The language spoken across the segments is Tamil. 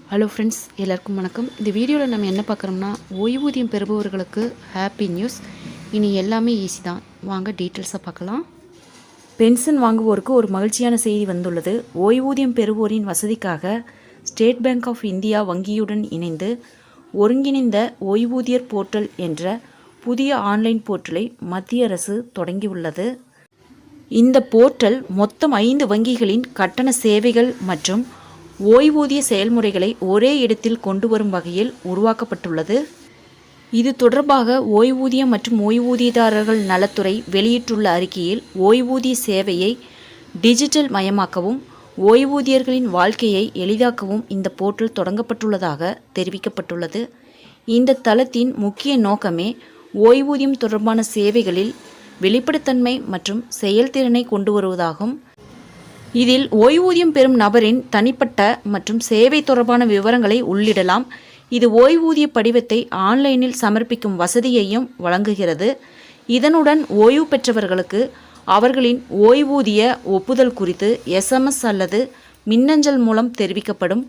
ஹலோ ஃப்ரெண்ட்ஸ், எல்லாருக்கும் வணக்கம். இந்த வீடியோவில் நம்ம என்ன பார்க்குறோம்னா, ஓய்வூதியம் பெறுபவர்களுக்கு ஹாப்பி நியூஸ். இனி எல்லாமே ஈஸி தான். வாங்க டீட்டெயில்ஸாக பார்க்கலாம். பென்ஷன் வாங்குவோருக்கு ஒரு மகிழ்ச்சியான செய்தி வந்துள்ளது. ஓய்வூதியம் பெறுவோரின் வசதிக்காக ஸ்டேட் பேங்க் ஆஃப் இந்தியா வங்கியுடன் இணைந்து ஒருங்கிணைந்த ஓய்வூதியர் போர்ட்டல் என்ற புதிய ஆன்லைன் போர்ட்டலை மத்திய அரசு தொடங்கியுள்ளது. இந்த போர்ட்டல் மொத்தம் 5 வங்கிகளின் கட்டண சேவைகள் மற்றும் ஓய்வூதிய செயல்முறைகளை ஒரே இடத்தில் கொண்டு வரும் வகையில் உருவாக்கப்பட்டுள்ளது. இது தொடர்பாக ஓய்வூதியம் மற்றும் ஓய்வூதியதாரர்கள் நலத்துறை வெளியிட்டுள்ள அறிக்கையில், ஓய்வூதிய சேவையை டிஜிட்டல் மயமாக்கவும் ஓய்வூதியர்களின் வாழ்க்கையை எளிதாக்கவும் இந்த போர்ட்டல் தொடங்கப்பட்டுள்ளதாக தெரிவிக்கப்பட்டுள்ளது. இந்த தளத்தின் முக்கிய நோக்கமே ஓய்வூதியம் தொடர்பான சேவைகளில் வெளிப்படைத்தன்மை மற்றும் செயல்திறனை கொண்டு வருவதாகும். இதில் ஓய்வூதியம் பெறும் நபரின் தனிப்பட்ட மற்றும் சேவை தொடர்பான விவரங்களை உள்ளிடலாம். இது ஓய்வூதிய படிவத்தை ஆன்லைனில் சமர்ப்பிக்கும் வசதியையும் வழங்குகிறது. இதனுடன் ஓய்வு பெற்றவர்களுக்கு அவர்களின் ஓய்வூதிய ஒப்புதல் குறித்து SMS அல்லது மின்னஞ்சல் மூலம் தெரிவிக்கப்படும்.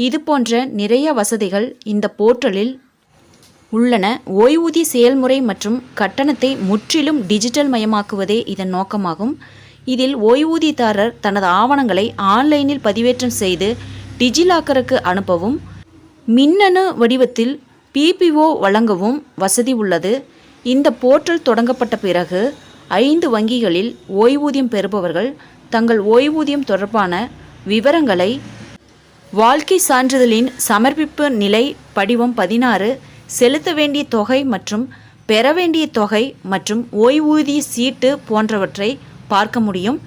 இது போன்ற நிறைய வசதிகள் இந்த போர்ட்டலில் உள்ளன. ஓய்வூதிய செயல்முறை மற்றும் கட்டணத்தை முற்றிலும் டிஜிட்டல் மயமாக்குவதே இதன் நோக்கமாகும். இதில் ஓய்வூதியதாரர் தனது ஆவணங்களை ஆன்லைனில் பதிவேற்றம் செய்து டிஜிலாக்கருக்கு அனுப்பவும், மின்னணு வடிவத்தில் PPO வழங்கவும் வசதி உள்ளது. இந்த போர்ட்டல் தொடங்கப்பட்ட பிறகு 5 வங்கிகளில் ஓய்வூதியம் பெறுபவர்கள் தங்கள் ஓய்வூதியம் தொடர்பான விவரங்களை வாழ்க்கை சான்றிதழின் சமர்ப்பிப்பு நிலை படிவம் 16, செலுத்த வேண்டிய தொகை மற்றும் பெற வேண்டிய தொகை மற்றும் ஓய்வூதிய சீட்டு போன்றவற்றை பார்க்க முடியும்.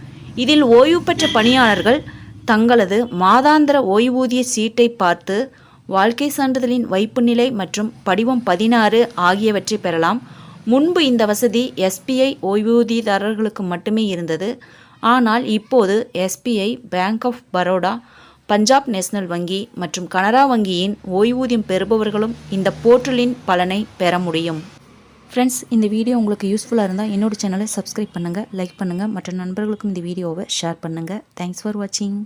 இதில் ஓய்வு பெற்ற பணியாளர்கள் தங்களது மாதாந்திர ஓய்வூதிய சீட்டை பார்த்து வாழ்க்கை சான்றிதழின் வைப்பு நிலை மற்றும் படிவம் 16 ஆகியவற்றை பெறலாம். முன்பு இந்த வசதி SBI ஓய்வூதியதாரர்களுக்கு மட்டுமே இருந்தது. ஆனால் இப்போது SBI, bank of Baroda, Punjab national வங்கி மற்றும் கனரா வங்கியின் ஓய்வூதியம் பெறுபவர்களும் இந்த போர்ட்டலின் பலனை பெற முடியும். ஃப்ரெண்ட்ஸ், இந்த வீடியோ உங்களுக்கு யூஸ்ஃபுல்லாக இருந்தால் என்னோட சேனலை சப்ஸ்கிரைப் பண்ணுங்கள், லைக் பண்ணுங்கள், மற்ற நண்பர்களுக்கும் இந்த வீடியோவை ஷேர் பண்ணுங்கள். தேங்க்ஸ் ஃபார் வாட்சிங்.